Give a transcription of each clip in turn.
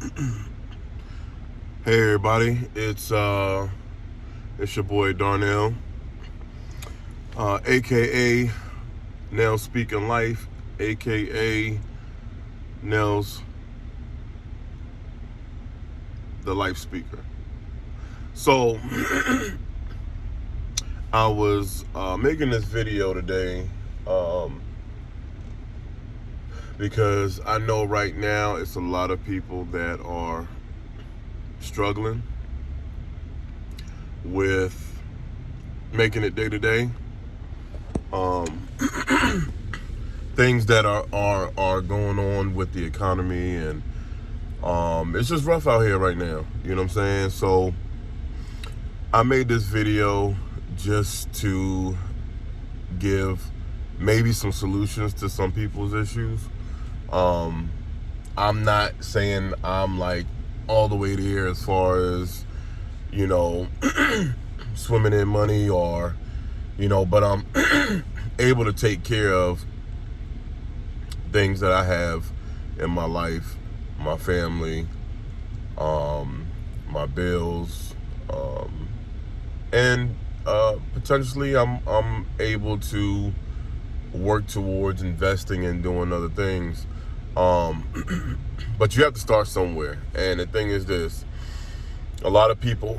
Hey everybody, it's your boy Darnell, aka Nell Speaking Life, aka Nell's the Life Speaker. So I was making this video today because I know right now it's a lot of people that are struggling with making it day to day. Things that are going on with the economy, and it's just rough out here right now. You know what I'm saying? So I made this video just to give maybe some solutions to some people's issues. I'm not saying I'm like all the way there as far as, you know, swimming in money or, but I'm able to take care of things that I have in my life, my family, my bills, and potentially I'm able to work towards investing and doing other things. But you have to start somewhere. And the thing is this, a lot of people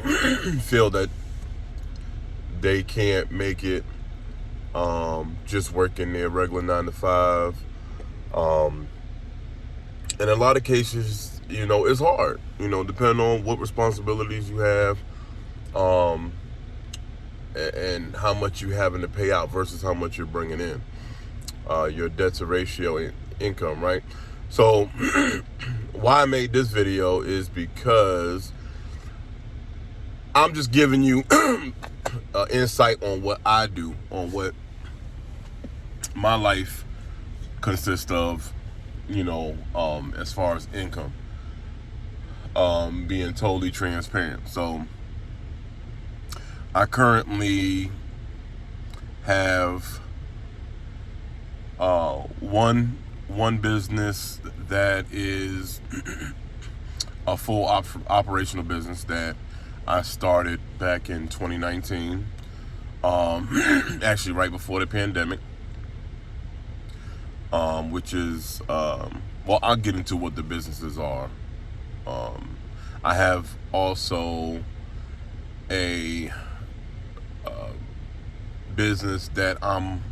feel that they can't make it just working their regular 9 to 5. In a lot of cases, it's hard, depending on what responsibilities you have, and how much you having to pay out versus how much you're bringing in. Your debt to ratio income, right? So why I made this video is because I'm just giving you insight on what I do, on what my life consists of, as far as income, being totally transparent. So I currently have one business that is a full operational business that I started back in 2019, actually right before the pandemic, which is, well, I'll get into what the businesses are. I have also a business that I'm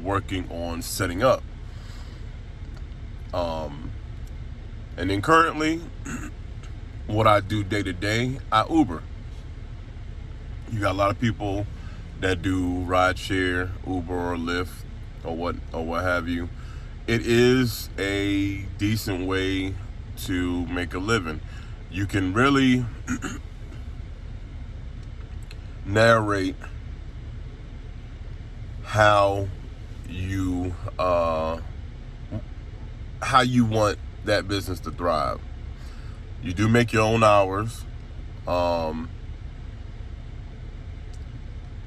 working on setting up. And then currently, what I do day to day, I Uber. You got a lot of people that do ride share, Uber or Lyft, or what have you. It is a decent way to make a living. You can really narrate how you want that business to thrive. You do make your own hours,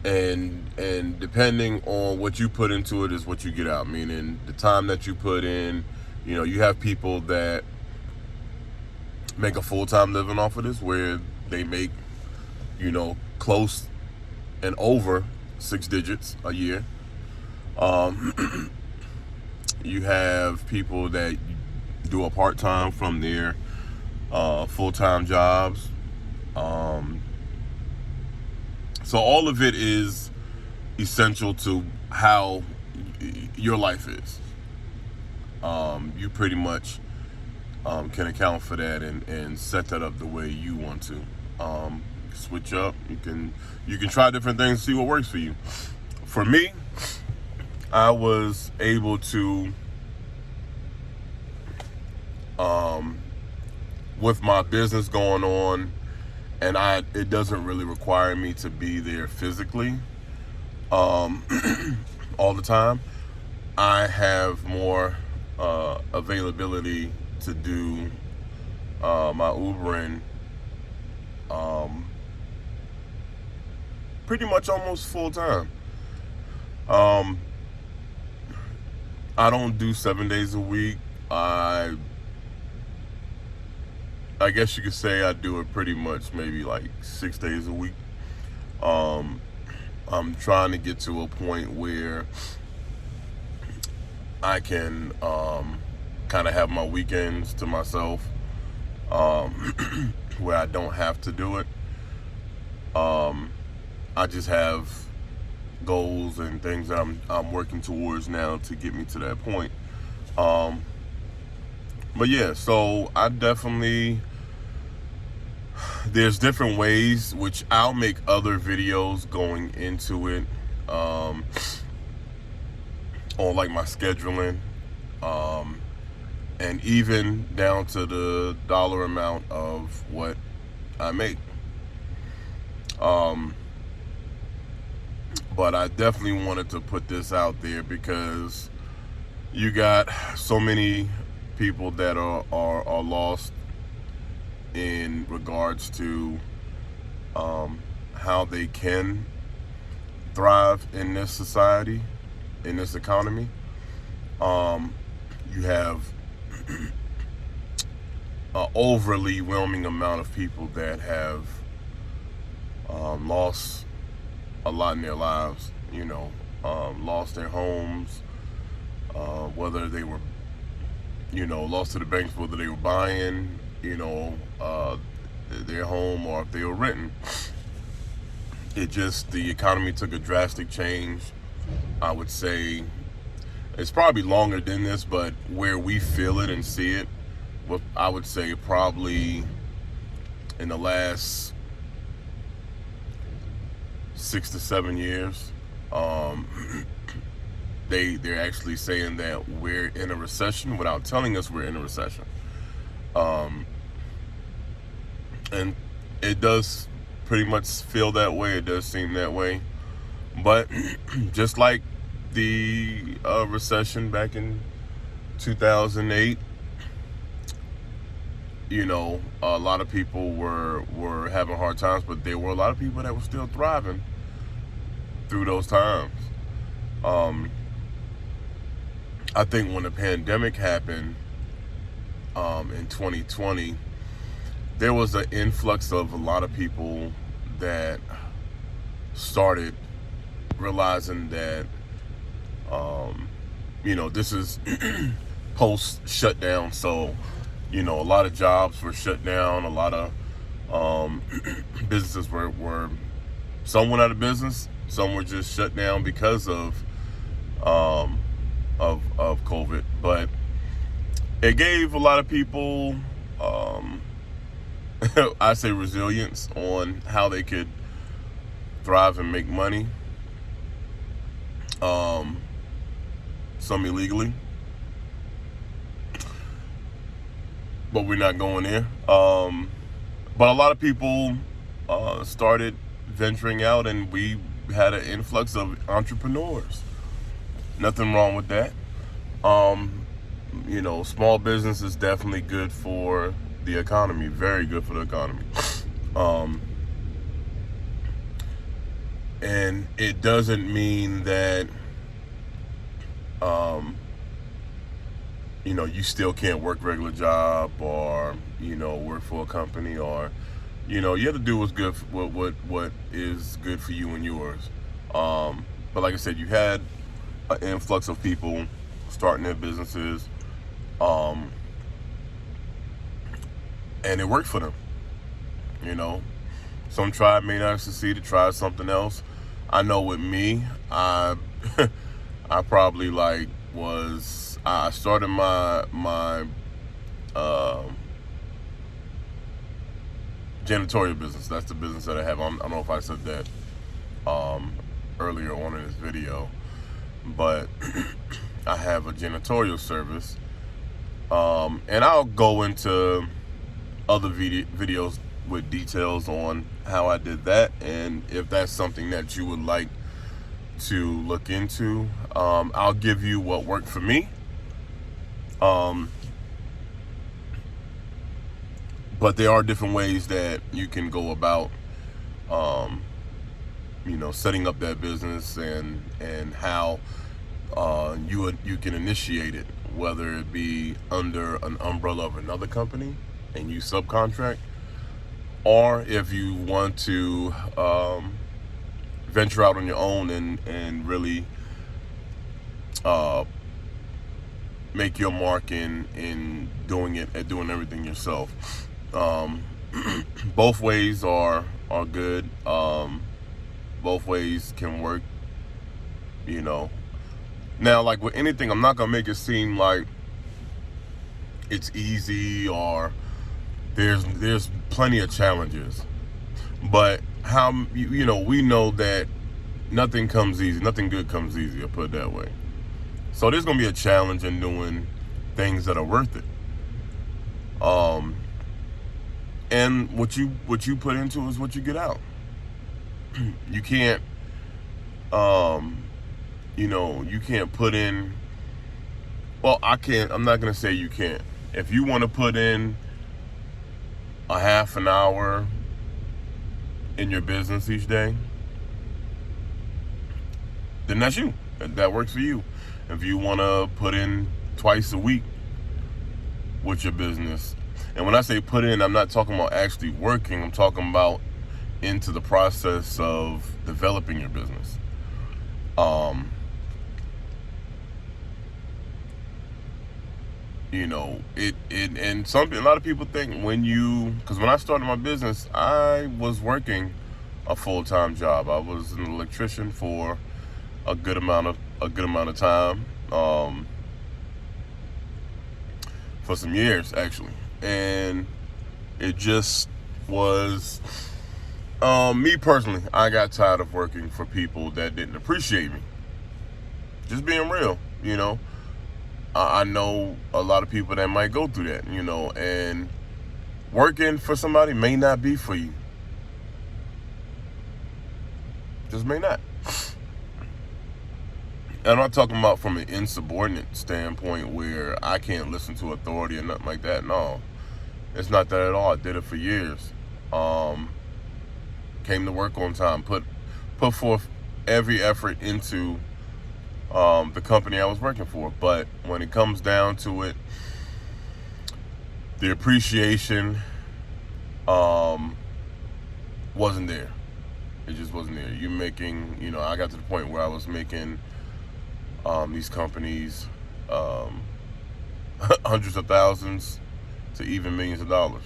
and depending on what you put into it is what you get out. Meaning the time that you put in. You have people that make a full-time living off of this, where they make, close and over 6 digits a year. You have people that do a part-time from their full-time jobs. So all of it is essential to how your life is. You pretty much can account for that and set that up the way you want to. Switch up. You can try different things, see what works for you. For me, I was able to, with my business going on, and it doesn't really require me to be there physically all the time. I have more availability to do my Ubering pretty much almost full time. I don't do 7 days a week. I I guess you could say I do it pretty much maybe like 6 days a week. Um, I'm trying to get to a point where I can kind of have my weekends to myself, where I don't have to do it. I just have goals and things that I'm working towards now to get me to that point. Um, but yeah, so I definitely, there's different ways, which I'll make other videos going into it, on like my scheduling, and even down to the dollar amount of what I make. But I definitely wanted to put this out there because you got so many people that are lost in regards to how they can thrive in this society, in this economy. You have an overly whelming amount of people that have lost a lot in their lives, lost their homes, whether they were, lost to the banks, whether they were buying, their home or if they were renting. The economy took a drastic change. I would say it's probably longer than this, but where we feel it and see it, I would say probably in the last 6 to 7 years. They're actually saying that we're in a recession without telling us we're in a recession. And it does pretty much feel that way. It does seem that way. But just like the recession back in 2008, a lot of people were having hard times, but there were a lot of people that were still thriving through those times. I think when the pandemic happened in 2020, there was an influx of a lot of people that started realizing that, this is post shutdown. So, a lot of jobs were shut down. A lot of businesses were some went out of business. Some were just shut down because of COVID. But it gave a lot of people, I say, resilience on how they could thrive and make money. Some illegally, but we're not going there. But a lot of people started venturing out, and we had an influx of entrepreneurs. Nothing wrong with that. Small business is definitely good for the economy. Very good for the economy. And it doesn't mean that you still can't work regular job or work for a company, or you have to do what's good what is good for you and yours. But like I said, you had an influx of people starting their businesses, and it worked for them. Some may not succeed, to try something else. I know with me, I probably I started my janitorial business. That's the business that I have. I don't know if I said that earlier on in this video, but I have a janitorial service, and I'll go into other videos with details on how I did that, and if that's something that you would like to look into. I'll give you what worked for me. But there are different ways that you can go about, setting up that business, and how you can initiate it, whether it be under an umbrella of another company and you subcontract, or if you want to venture out on your own and really make your mark in doing it and doing everything yourself. Both ways are good. Both ways can work, you know. Now, like with anything, I'm not gonna make it seem like it's easy or there's plenty of challenges. But we know that nothing comes easy, nothing good comes easy. I'll put it that way. So there's gonna be a challenge in doing things that are worth it. And what you put into is what you get out. You can't, you can't put in. Well, I can't. I'm not gonna say you can't. If you want to put in a half an hour in your business each day, then that's you. That works for you. If you want to put in twice a week with your business, and when I say put in, I'm not talking about actually working. I'm talking about into the process of developing your business. And a lot of people think because when I started my business, I was working a full-time job. I was an electrician for a good amount of time, for some years actually, and it just was me personally. I got tired of working for people that didn't appreciate me. Just being real, I know a lot of people that might go through that, and working for somebody may not be for you. Just may not. And I'm not talking about from an insubordinate standpoint where I can't listen to authority or nothing like that. No, it's not that at all. I did it for years. Came to work on time, put forth every effort into the company I was working for. But when it comes down to it, the appreciation wasn't there. It just wasn't there. I got to the point where I was making these companies hundreds of thousands to even millions of dollars.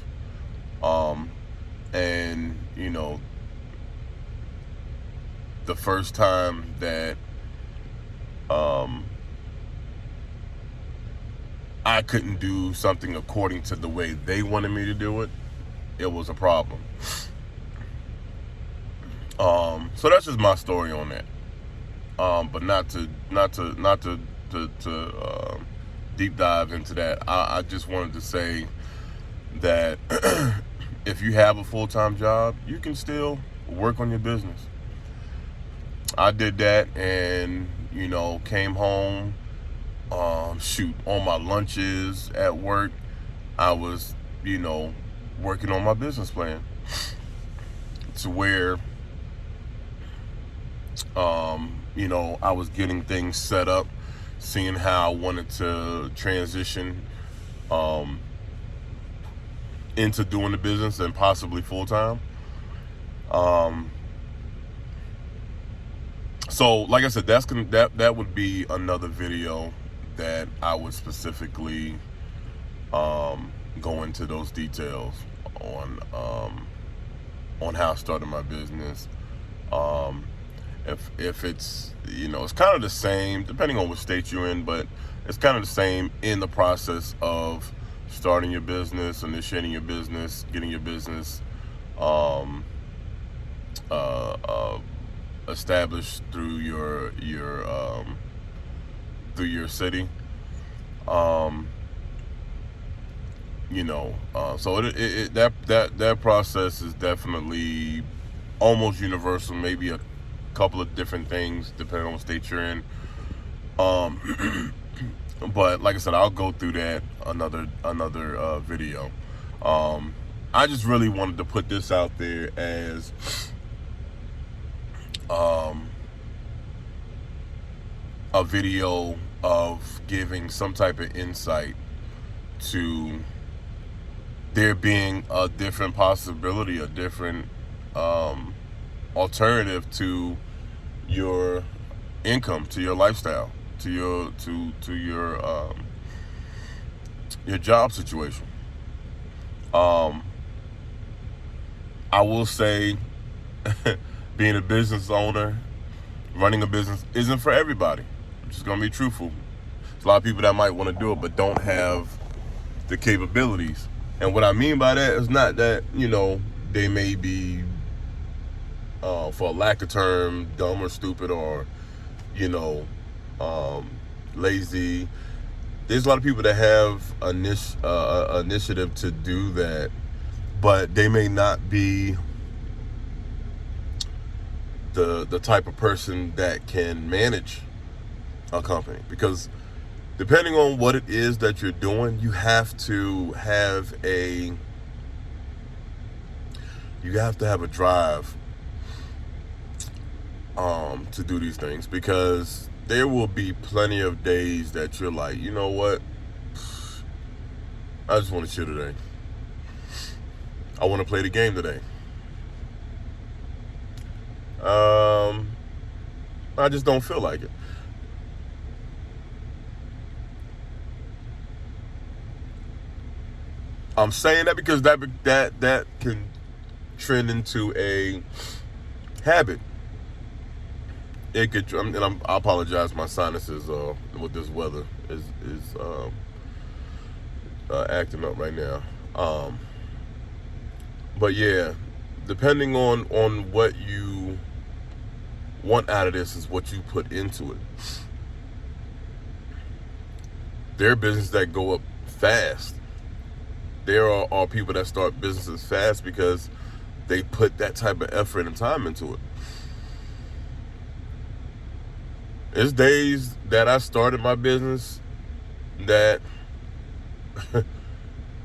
And the first time that I couldn't do something according to the way they wanted me to do it, it was a problem. So that's just my story on that. But not to deep dive into that. I just wanted to say that if you have a full-time job, you can still work on your business. I did that, and came home. On my lunches at work, I was working on my business plan to where I was getting things set up, seeing how I wanted to transition into doing the business and possibly full-time. So like I said, that would be another video that I would specifically go into those details on how I started my business. If it's it's kind of the same depending on what state you're in, but it's kind of the same in the process of starting your business, initiating your business, getting your business established through your city. So that process is definitely almost universal. Maybe a couple of different things depending on what state you're in. But like I said, I'll go through that another video. I just really wanted to put this out there as a video of giving some type of insight to there being a different possibility, a different alternative to your income, to your lifestyle, to your job situation. I will say, being a business owner, running a business isn't for everybody. I'm just gonna be truthful. There's a lot of people that might want to do it but don't have the capabilities. And what I mean by that is not that, they may be, for a lack of term, dumb or stupid or, lazy. There's a lot of people that have initiative to do that, but they may not be the type of person that can manage a company, because depending on what it is that you're doing, you have to have a drive to do these things, because there will be plenty of days that you're like, you know what, I just want to chill today. I want to play the game today. I just don't feel like it. I'm saying that because that can trend into a habit. It could, and I apologize. My sinuses with this weather is acting up right now. But yeah, depending on what you want out of this is what you put into it. There are businesses that go up fast. There are people that start businesses fast because they put that type of effort and time into it. There's days that I started my business that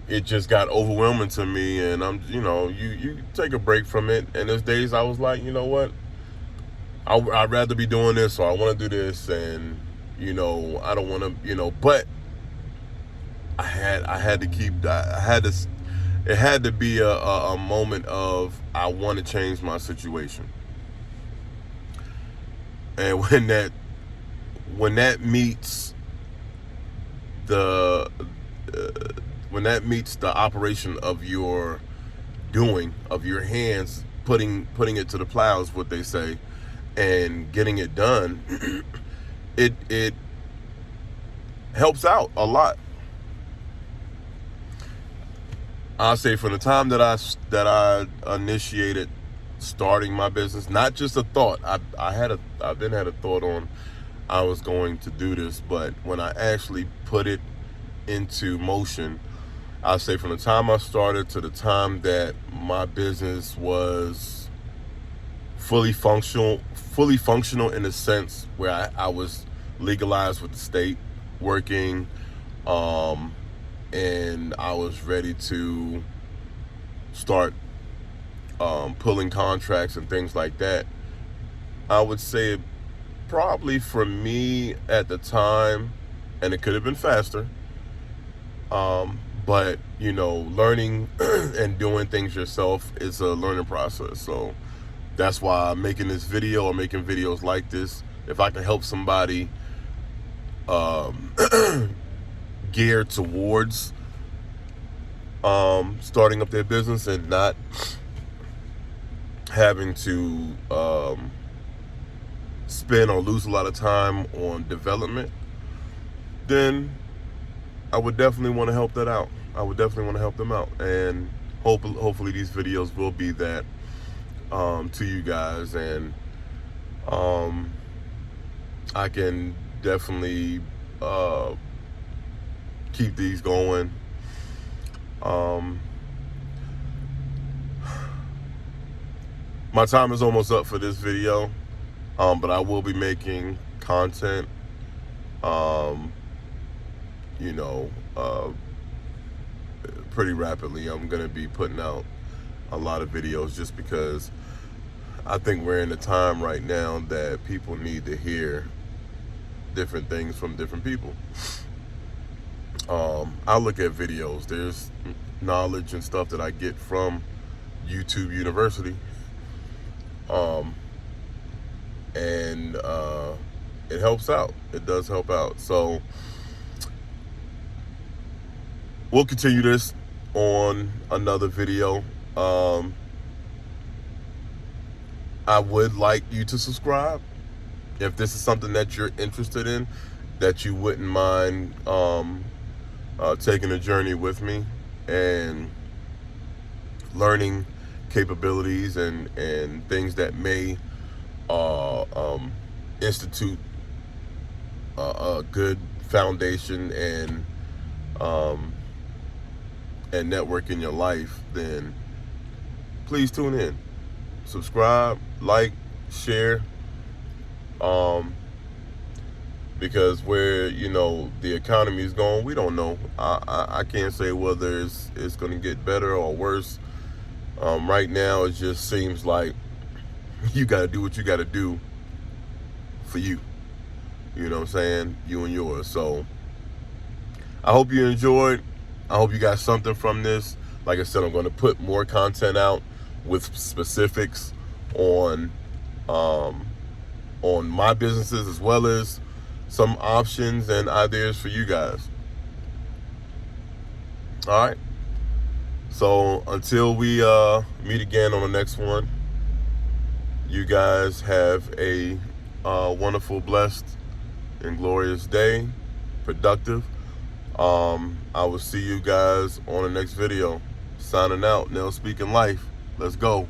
it just got overwhelming to me, and you take a break from it, and there's days I was like, you know what, I'd rather be doing this, or I want to do this, and I don't want to, but I had to keep, it had to be a moment of, I want to change my situation. And when that meets the operation of your doing, of your hands, putting it to the plows, what they say, and getting it done, it helps out a lot. I say from the time that I initiated starting my business, not just a thought. I've been had a thought on I was going to do this, but when I actually put it into motion, I say from the time I started to the time that my business was fully functional in the sense where I was legalized with the state, working, and I was ready to start pulling contracts and things like that. I would say probably for me at the time, and it could have been faster, but learning and doing things yourself is a learning process. So that's why I'm making this video, or making videos like this. If I can help somebody geared towards starting up their business and not having to spend or lose a lot of time on development, then I would definitely want to help that out. I would definitely want to help them out, and hopefully these videos will be that to you guys, and I can definitely keep these going. My time is almost up for this video, but I will be making content, pretty rapidly. I'm going to be putting out a lot of videos, just because I think we're in a time right now that people need to hear different things from different people. I look at videos. There's knowledge and stuff that I get from YouTube University, and it helps out. It does help out. So we'll continue this on another video. I would like you to subscribe if this is something that you're interested in, that you wouldn't mind taking a journey with me and learning capabilities and things that may institute a good foundation and network in your life, then please tune in, subscribe, like, share, because where the economy is going, we don't know. I can't say whether it's going to get better or worse. Right now, it just seems like you got to do what you got to do for you. You know what I'm saying? You and yours. So I hope you enjoyed. I hope you got something from this. Like I said, I'm going to put more content out with specifics on my businesses, as well as some options and ideas for you guys. All right. So until we meet again on the next one, you guys have a wonderful, blessed, and glorious day. Productive. I will see you guys on the next video. Signing out. Nell Speaking Life. Let's go.